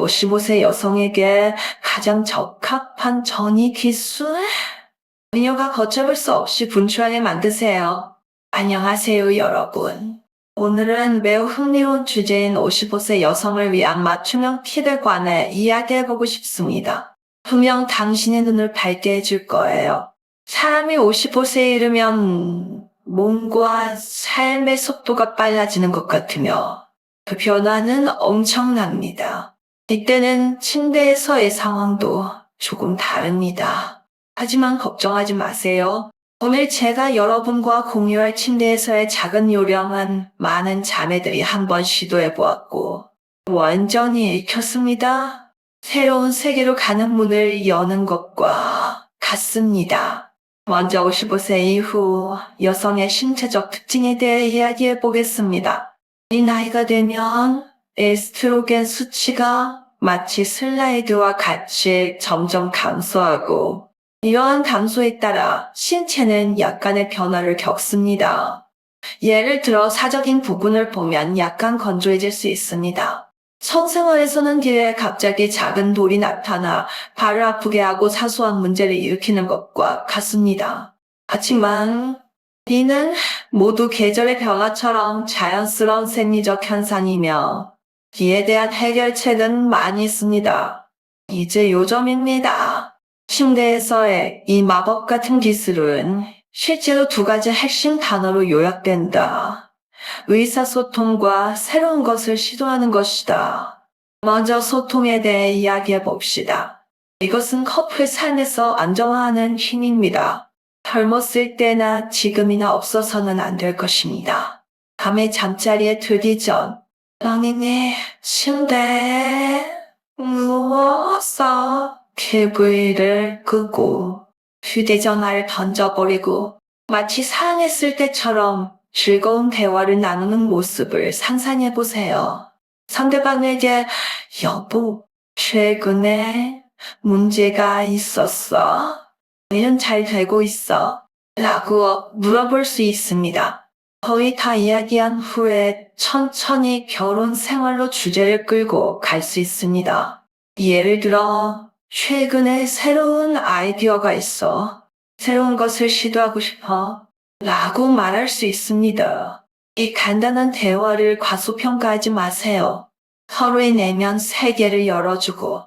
55세 여성에게 가장 적합한 전이 기술? 그녀가 걷잡을 수 없이 분주하게 만드세요. 안녕하세요, 여러분. 오늘은 매우 흥미로운 주제인 55세 여성을 위한 맞춤형 팁에 관해 이야기해보고 싶습니다. 분명 당신의 눈을 밝게 해줄 거예요. 사람이 55세에 이르면 몸과 삶의 속도가 빨라지는 것 같으며 그 변화는 엄청납니다. 이때는 침대에서의 상황도 조금 다릅니다. 하지만 걱정하지 마세요. 오늘 제가 여러분과 공유할 침대에서의 작은 요령은 많은 자매들이 한번 시도해 보았고 완전히 읽혔습니다. 새로운 세계로 가는 문을 여는 것과 같습니다. 먼저 55세 이후 여성의 신체적 특징에 대해 이야기해 보겠습니다. 이 나이가 되면 에스트로겐 수치가 마치 슬라이드와 같이 점점 감소하고 이러한 감소에 따라 신체는 약간의 변화를 겪습니다. 예를 들어 사적인 부분을 보면 약간 건조해질 수 있습니다. 성생활에서는 뒤에 갑자기 작은 돌이 나타나 발을 아프게 하고 사소한 문제를 일으키는 것과 같습니다. 하지만 이는 모두 계절의 변화처럼 자연스러운 생리적 현상이며 이에 대한 해결책은 많이 있습니다. 이제 요점입니다. 침대에서의 이 마법 같은 기술은 실제로 두 가지 핵심 단어로 요약된다. 의사소통과 새로운 것을 시도하는 것이다. 먼저 소통에 대해 이야기해 봅시다. 이것은 커플 삶에서 안정화하는 힘입니다. 젊었을 때나 지금이나 없어서는 안 될 것입니다. 밤에 잠자리에 들기 전 랑이네 침대에 누워서 TV를 끄고 휴대전화를 던져버리고 마치 사랑했을 때처럼 즐거운 대화를 나누는 모습을 상상해보세요. 상대방에게 여보, 최근에 문제가 있었어? 일은 잘 되고 있어? 라고 물어볼 수 있습니다. 거의 다 이야기한 후에 천천히 결혼 생활로 주제를 끌고 갈 수 있습니다. 예를 들어, 최근에 새로운 아이디어가 있어. 새로운 것을 시도하고 싶어. 라고 말할 수 있습니다. 이 간단한 대화를 과소평가하지 마세요. 서로의 내면 세계를 열어주고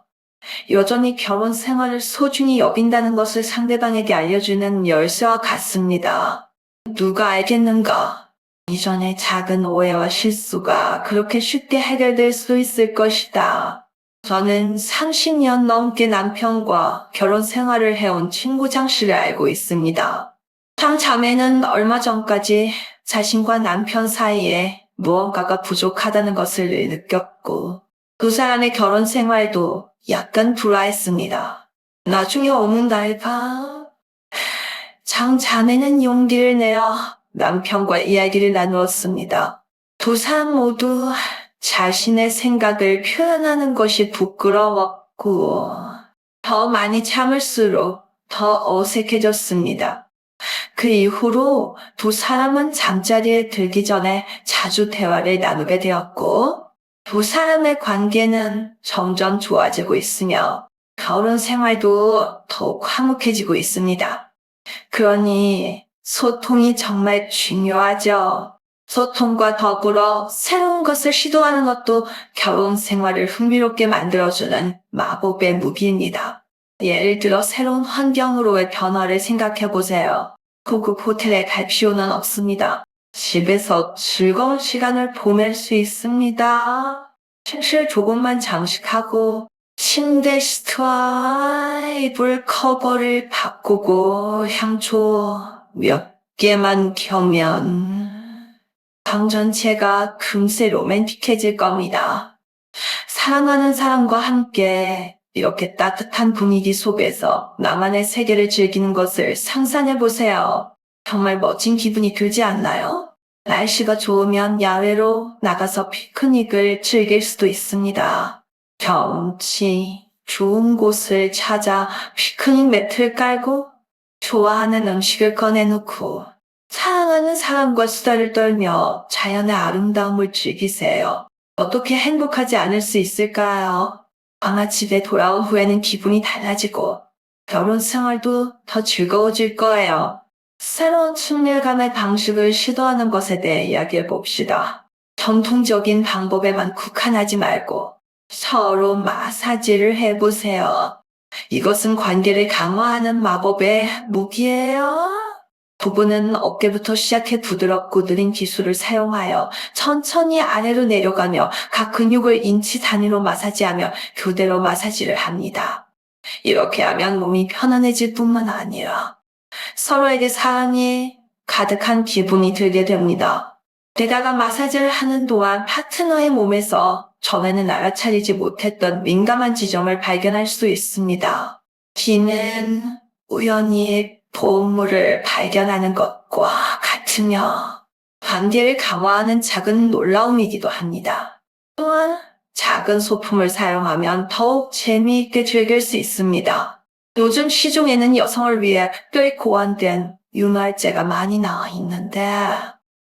여전히 결혼 생활을 소중히 여긴다는 것을 상대방에게 알려주는 열쇠와 같습니다. 누가 알겠는가? 이전의 작은 오해와 실수가 그렇게 쉽게 해결될 수 있을 것이다. 저는 30년 넘게 남편과 결혼 생활을 해온 친구 장 씨를 알고 있습니다. 장 자매는 얼마 전까지 자신과 남편 사이에 무언가가 부족하다는 것을 느꼈고 두 사람의 결혼 생활도 약간 불화했습니다. 나중에 어느 날 밤, 장 자매는 용기를 내어 남편과 이야기를 나누었습니다. 두 사람 모두 자신의 생각을 표현하는 것이 부끄러웠고 더 많이 참을수록 더 어색해졌습니다. 그 이후로 두 사람은 잠자리에 들기 전에 자주 대화를 나누게 되었고 두 사람의 관계는 점점 좋아지고 있으며 결혼 생활도 더욱 화목해지고 있습니다. 그러니 소통이 정말 중요하죠. 소통과 더불어 새로운 것을 시도하는 것도 결혼 생활을 흥미롭게 만들어주는 마법의 무기입니다. 예를 들어 새로운 환경으로의 변화를 생각해 보세요. 고급 호텔에 갈 필요는 없습니다. 집에서 즐거운 시간을 보낼 수 있습니다. 침실 조금만 장식하고 침대 시트와 이불 커버를 바꾸고 향초 몇 개만 켜면 방 전체가 금세 로맨틱해질 겁니다. 사랑하는 사람과 함께 이렇게 따뜻한 분위기 속에서 나만의 세계를 즐기는 것을 상상해보세요. 정말 멋진 기분이 들지 않나요? 날씨가 좋으면 야외로 나가서 피크닉을 즐길 수도 있습니다. 경치 좋은 곳을 찾아 피크닉 매트를 깔고 좋아하는 음식을 꺼내놓고 사랑하는 사람과 수다를 떨며 자연의 아름다움을 즐기세요. 어떻게 행복하지 않을 수 있을까요? 아마 집에 돌아온 후에는 기분이 달라지고 결혼 생활도 더 즐거워질 거예요. 새로운 친밀감의 방식을 시도하는 것에 대해 이야기해 봅시다. 전통적인 방법에만 국한하지 말고 서로 마사지를 해보세요. 이것은 관계를 강화하는 마법의 무기예요. 부부는 어깨부터 시작해 부드럽고 느린 기술을 사용하여 천천히 아래로 내려가며 각 근육을 인치 단위로 마사지하며 교대로 마사지를 합니다. 이렇게 하면 몸이 편안해질 뿐만 아니라 서로에게 사랑이 가득한 기분이 들게 됩니다. 게다가 마사지를 하는 동안 파트너의 몸에서 전에는 알아차리지 못했던 민감한 지점을 발견할 수 있습니다. 비는 우연히 보물을 발견하는 것과 같으며 관계를 강화하는 작은 놀라움이기도 합니다. 또한 작은 소품을 사용하면 더욱 재미있게 즐길 수 있습니다. 요즘 시중에는 여성을 위해 꽤 고안된 윤활제가 많이 나와 있는데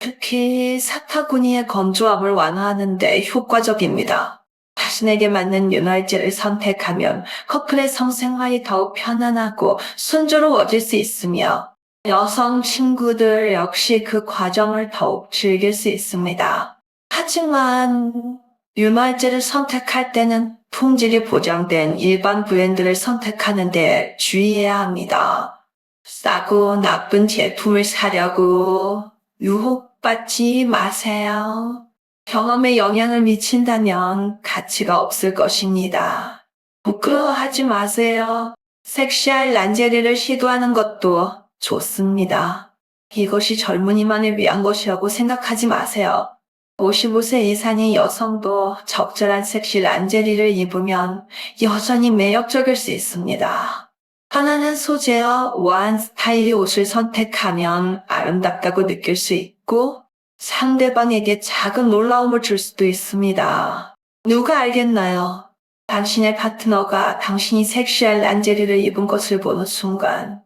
특히 사타구니의 건조함을 완화하는 데 효과적입니다. 자신에게 맞는 윤활제를 선택하면 커플의 성생활이 더욱 편안하고 순조로워질 수 있으며 여성 친구들 역시 그 과정을 더욱 즐길 수 있습니다. 하지만 윤활제를 선택할 때는 품질이 보장된 일반 브랜드를 선택하는 데 주의해야 합니다. 싸고 나쁜 제품을 사려고 유혹받지 마세요. 경험에 영향을 미친다면 가치가 없을 것입니다. 부끄러워하지 마세요. 섹시할 란제리를 시도하는 것도 좋습니다. 이것이 젊은이만을 위한 것이라고 생각하지 마세요. 55세 이상의 여성도 적절한 섹시 란제리를 입으면 여전히 매력적일 수 있습니다. 편안한 소재와 우아한 스타일의 옷을 선택하면 아름답다고 느낄 수 있고 상대방에게 작은 놀라움을 줄 수도 있습니다. 누가 알겠나요? 당신의 파트너가 당신이 섹시한 란제리를 입은 것을 보는 순간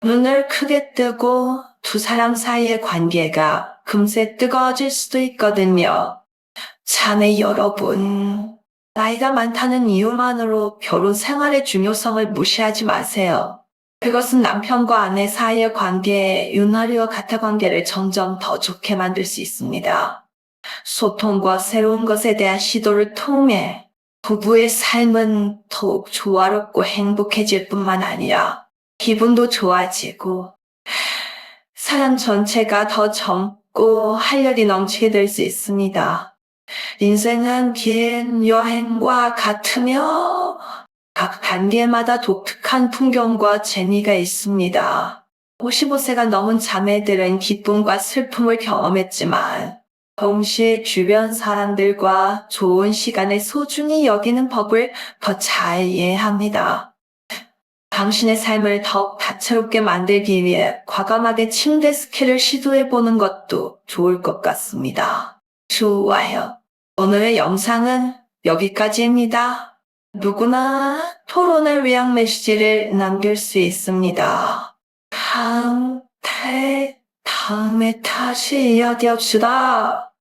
눈을 크게 뜨고 두 사람 사이의 관계가 금세 뜨거워질 수도 있거든요. 자매 여러분, 나이가 많다는 이유만으로 결혼 생활의 중요성을 무시하지 마세요. 그것은 남편과 아내 사이의 관계에 윤활유와 같은 관계를 점점 더 좋게 만들 수 있습니다. 소통과 새로운 것에 대한 시도를 통해 부부의 삶은 더욱 조화롭고 행복해질 뿐만 아니라 기분도 좋아지고 사람 전체가 더 젊고 활력이 넘치게 될 수 있습니다. 인생은 긴 여행과 같으며 각 단계마다 독특한 풍경과 재미가 있습니다. 55세가 넘은 자매들은 기쁨과 슬픔을 경험했지만 동시에 주변 사람들과 좋은 시간을 소중히 여기는 법을 더 잘 이해합니다. 당신의 삶을 더욱 다채롭게 만들기 위해 과감하게 침대 스킬을 시도해보는 것도 좋을 것 같습니다. 좋아요. 오늘의 영상은 여기까지입니다. 누구나 토론을 위한 메시지를 남길 수 있습니다. 다음에 다시 이야기합시다.